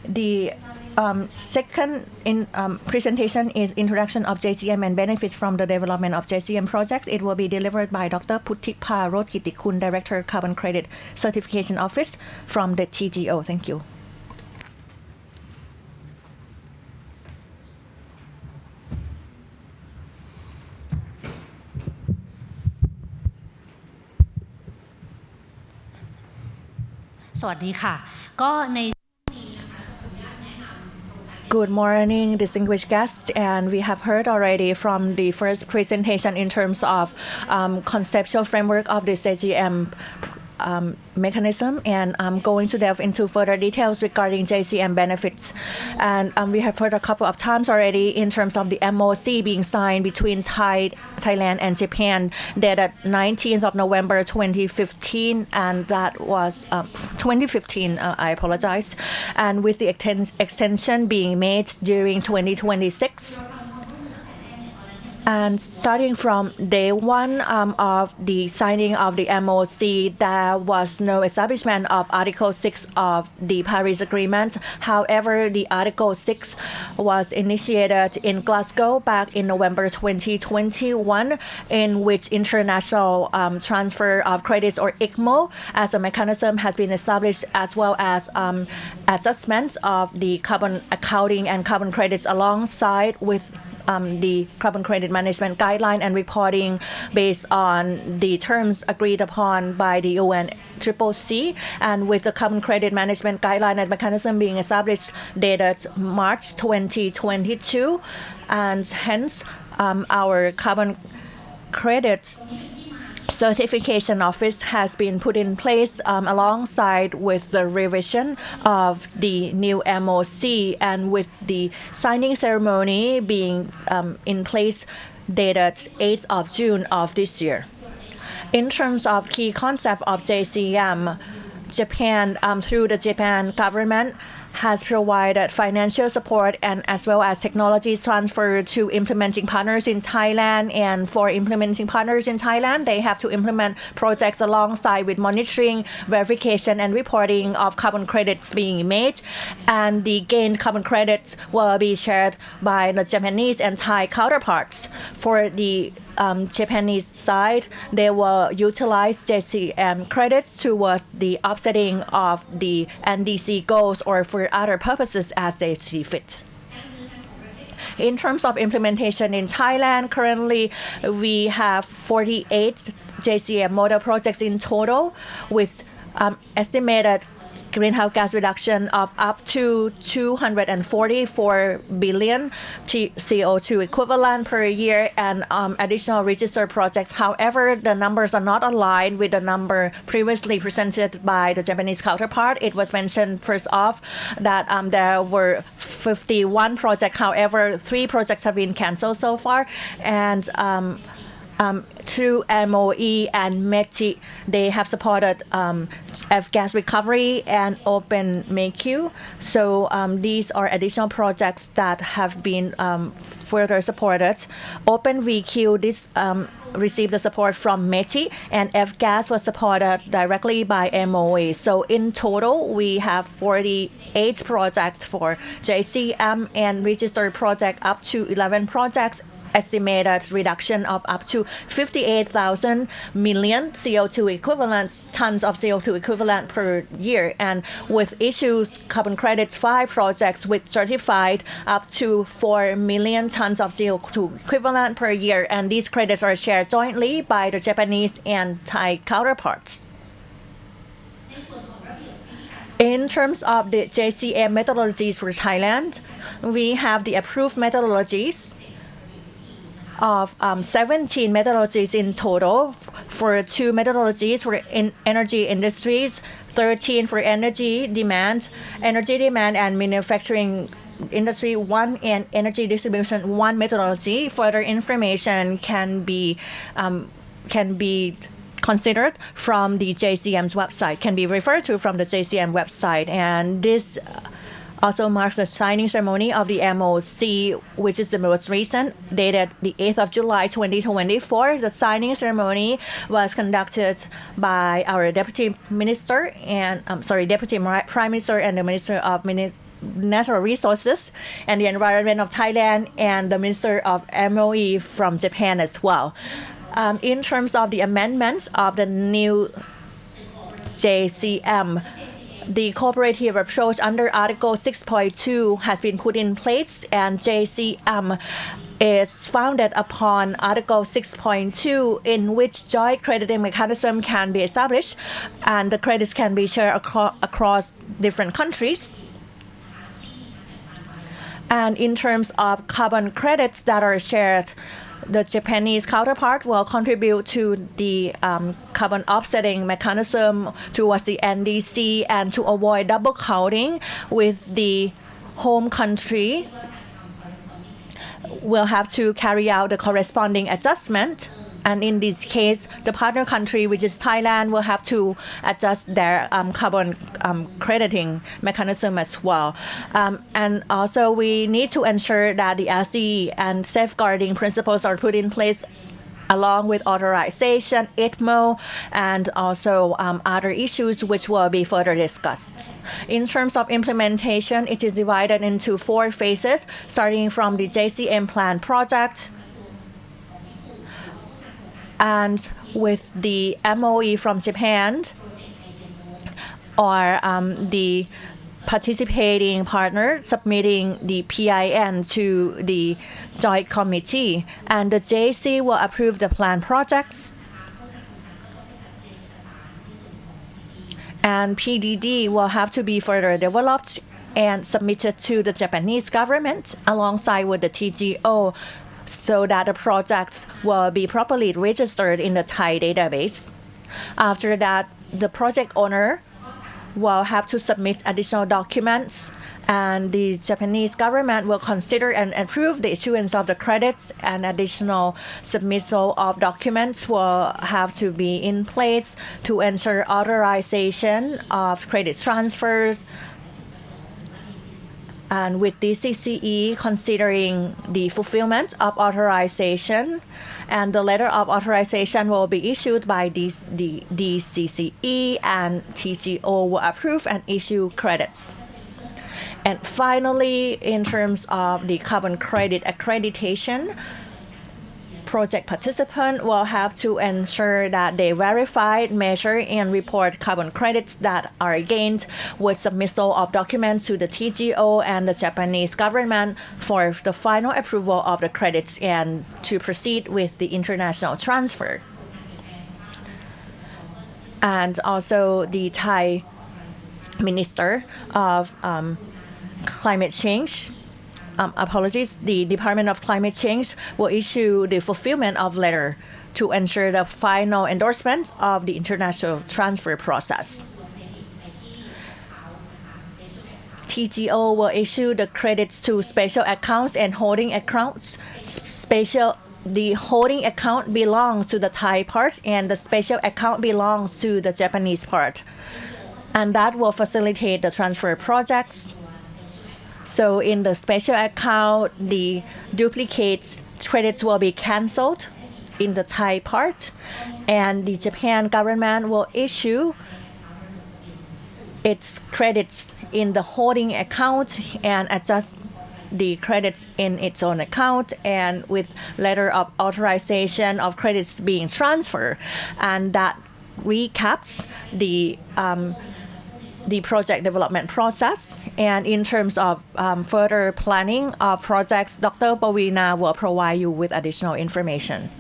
The second presentation is introduction of JCM and benefits from the development of JCM projects. It will be delivered by Dr. Puttipar Rotkittikhun, Director Carbon Credit Certification Office from the TGO. Thank you. Good morning, distinguished guests, and we have heard already from the first presentation in terms of conceptual framework of the JCM mechanism, and I'm going to delve into further details regarding JCM benefits. And we have heard a couple of times already in terms of the MOEJ being signed between Thailand and Japan dated 19th of November 2015, and that was 2015, I apologize, and with the extension being made during 2026. And starting from day one of the signing of the MOEJ, there was no establishment of Article 6 of the Paris Agreement. However, the Article 6 was initiated in Glasgow back in November 2021, in which international transfer of credits, or ICMO, as a mechanism has been established, as well as adjustments of the carbon accounting and carbon credits alongside with the carbon credit management guideline and reporting based on the terms agreed upon by the UNFCCC, and with the carbon credit management guideline and mechanism being established dated March 2022, and hence our carbon credit certification office has been put in place alongside with the revision of the new MOEJ, and with the signing ceremony being in place dated 8th of June of this year. In terms of key concept of JCM, Japan, through the Japan government, has provided financial support and as well as technology transfer to implementing partners in Thailand. And for implementing partners in Thailand, they have to implement projects alongside with monitoring, verification, and reporting of carbon credits being made. And the gained carbon credits will be shared by the Japanese and Thai counterparts. For the Japanese side, they will utilize JCM credits towards the offsetting of the NDC goals or for other purposes as they see fit. In terms of implementation in Thailand, currently we have 48 JCM model projects in total with estimated greenhouse gas reduction of up to 244 billion CO2 equivalent per year, and additional registered projects. However, the numbers are not aligned with the number previously presented by the Japanese counterpart. It was mentioned first off that there were 51 projects. However, 3 projects have been cancelled so far, and through MOE and METI, they have supported F-gas recovery and open MAQ. So these are additional projects that have been further supported. Open VQ, this received the support from METI, and F-gas was supported directly by MOE. So in total, we have 48 projects for JCM and registered project up to 11 projects, estimated reduction of up to 58,000 million CO2 equivalent tons of CO2 equivalent per year, and with issues carbon credits 5 projects with certified up to 4 million tons of CO2 equivalent per year, and these credits are shared jointly by the Japanese and Thai counterparts. In terms of the JCM methodologies for Thailand, we have the approved methodologies of 17 methodologies in total, for 2 methodologies for energy industries, 13 for energy demand and manufacturing industry 1, and energy distribution 1 methodology. Further information can be considered from the JCM's website, can be referred to from the JCM website, and this also marks the signing ceremony of the MOEJ, which is the most recent, dated the 8th of July 2024. The signing ceremony was conducted by our Deputy Prime Minister and the Minister of Natural Resources and the Environment of Thailand and the Minister of MOE from Japan as well. In terms of the amendments of the new JCM, the cooperative approach under Article 6.2 has been put in place, and JCM is founded upon Article 6.2, in which joint crediting mechanism can be established and the credits can be shared across different countries. And in terms of carbon credits that are shared, the Japanese counterpart will contribute to the carbon offsetting mechanism towards the NDC, and to avoid double counting with the home country will have to carry out the corresponding adjustment. And in this case, the partner country, which is Thailand, will have to adjust their carbon crediting mechanism as well. And also, we need to ensure that the RC and safeguarding principles are put in place, along with authorization, ITMO, and also other issues which will be further discussed. In terms of implementation, it is divided into 4 phases, starting from the JCM plan project, and with the MOE from Japan, or the participating partner submitting the PIN to the joint committee, and the JC will approve the plan projects, and PDD will have to be further developed and submitted to the Japanese government alongside with the TGO, so that the projects will be properly registered in the Thai database. After that, the project owner will have to submit additional documents, and the Japanese government will consider and approve the issuance of the credits, and additional submittal of documents will have to be in place to ensure authorization of credit transfers. And with the CCE considering the fulfillment of authorization, and the letter of authorization will be issued by the DCCE, and TGO will approve and issue credits. And finally, in terms of the carbon credit accreditation, project participants will have to ensure that they verify, measure, and report carbon credits that are gained with submittal of documents to the TGO and the Japanese government for the final approval of the credits and to proceed with the international transfer. And also the Thai Minister of Climate Change, the Department of Climate Change will issue the fulfillment of letter to ensure the final endorsement of the international transfer process. TGO will issue the credits to special accounts and holding accounts. The holding account belongs to the Thai part, and the special account belongs to the Japanese part. And that will facilitate the transfer projects. So in the special account, the duplicate credits will be cancelled in the Thai part, and the Japan government will issue its credits in the holding account and adjust the credits in its own account, and with letter of authorization of credits being transferred. And that recaps the project development process. And in terms of further planning of projects, Dr. Pavina will provide you with additional information.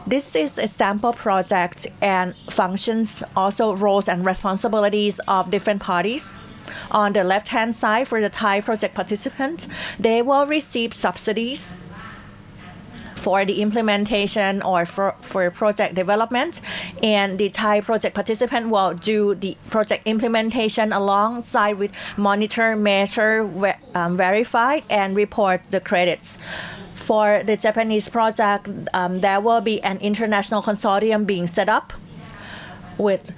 This is a sample project and functions also roles and responsibilities of different parties. On the left-hand side, for the Thai project participants, they will receive subsidies for the implementation or for project development, and the Thai project participant will do the project implementation alongside with monitor, measure, verify, and report the credits. For the Japanese project, there will be an international consortium being set up with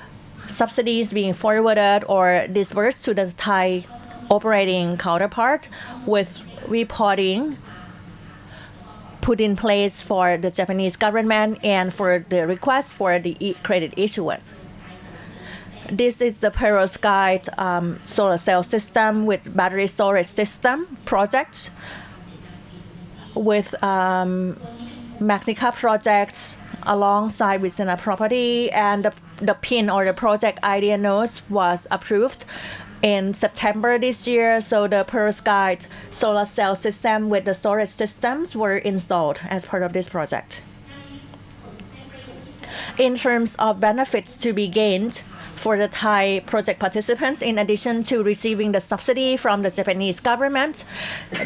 subsidies being forwarded or disbursed to the Thai operating counterpart, with reporting put in place for the Japanese government and for the request for the credit issuance. This is the perovskite solar cell system with battery storage system project with Magnica projects alongside with Sena Property, and the PIN or the project idea notes was approved in September this year. So the perovskite solar cell system with the storage systems were installed as part of this project. In terms of benefits to be gained for the Thai project participants, in addition to receiving the subsidy from the Japanese government,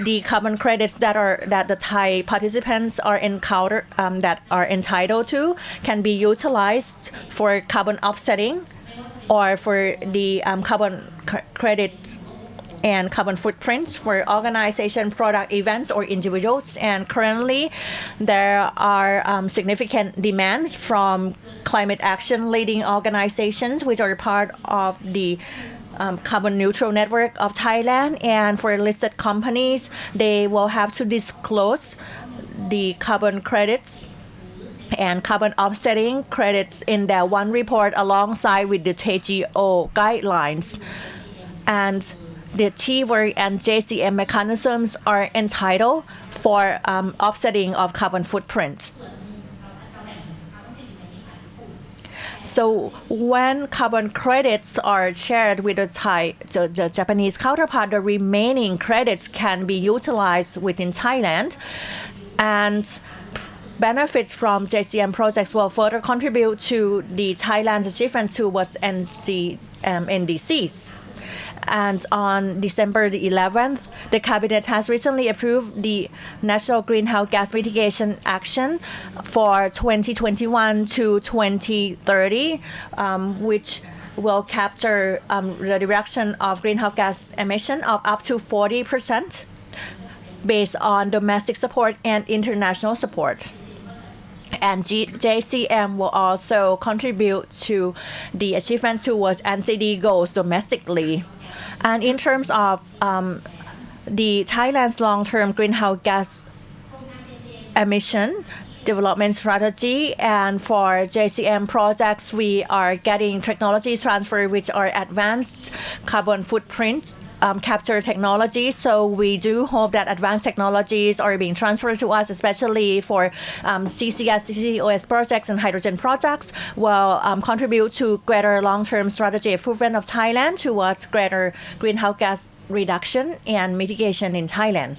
the carbon credits that the Thai participants are entitled to can be utilized for carbon offsetting or for the carbon credit and carbon footprints for organization, product, events, or individuals. And currently, there are significant demands from climate action leading organizations, which are part of the carbon neutral network of Thailand. And for listed companies, they will have to disclose the carbon credits and carbon offsetting credits in their one report alongside with the TGO guidelines. And the TWER and JCM mechanisms are entitled for offsetting of carbon footprint. So when carbon credits are shared with the Japanese counterpart, the remaining credits can be utilized within Thailand, and benefits from JCM projects will further contribute to the Thailand's achievements towards NDCs. And on December the 11th, the Cabinet has recently approved the National Greenhouse Gas Mitigation Action for 2021 to 2030, which will capture the reduction of greenhouse gas emission of up to 40% based on domestic support and international support. And JCM will also contribute to the achievements towards NCD goals domestically. And in terms of the Thailand's long-term greenhouse gas emission development strategy, and for JCM projects, we are getting technology transfer which are advanced carbon footprint capture technology. So we do hope that advanced technologies are being transferred to us, especially for CCS, CCOS projects and hydrogen projects, will contribute to greater long-term strategy improvement of Thailand towards greater greenhouse gas reduction and mitigation in Thailand.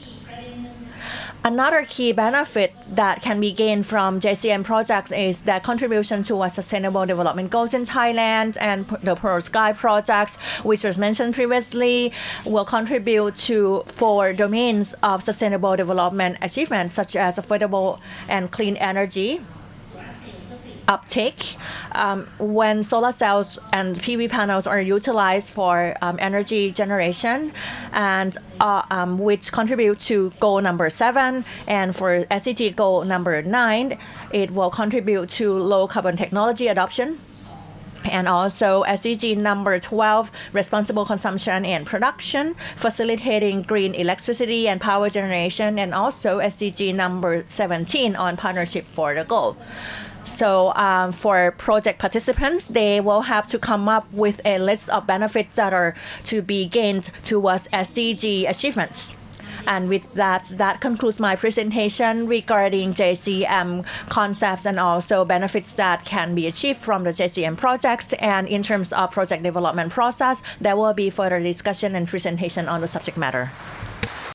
Another key benefit that can be gained from JCM projects is their contribution towards sustainable development goals in Thailand, and the perovskite projects, which was mentioned previously, will contribute to 4 domains of sustainable development achievements, such as affordable and clean energy uptake, when solar cells and PV panels are utilized for energy generation, and which contribute to goal number 7, and for SDG goal number 9, it will contribute to low carbon technology adoption. And also SDG number 12, responsible consumption and production, facilitating green electricity and power generation, and also SDG number 17 on partnership for the goal. So for project participants, they will have to come up with a list of benefits that are to be gained towards SDG achievements. And with that concludes my presentation regarding JCM concepts and also benefits that can be achieved from the JCM projects. And in terms of project development process, there will be further discussion and presentation on the subject matter.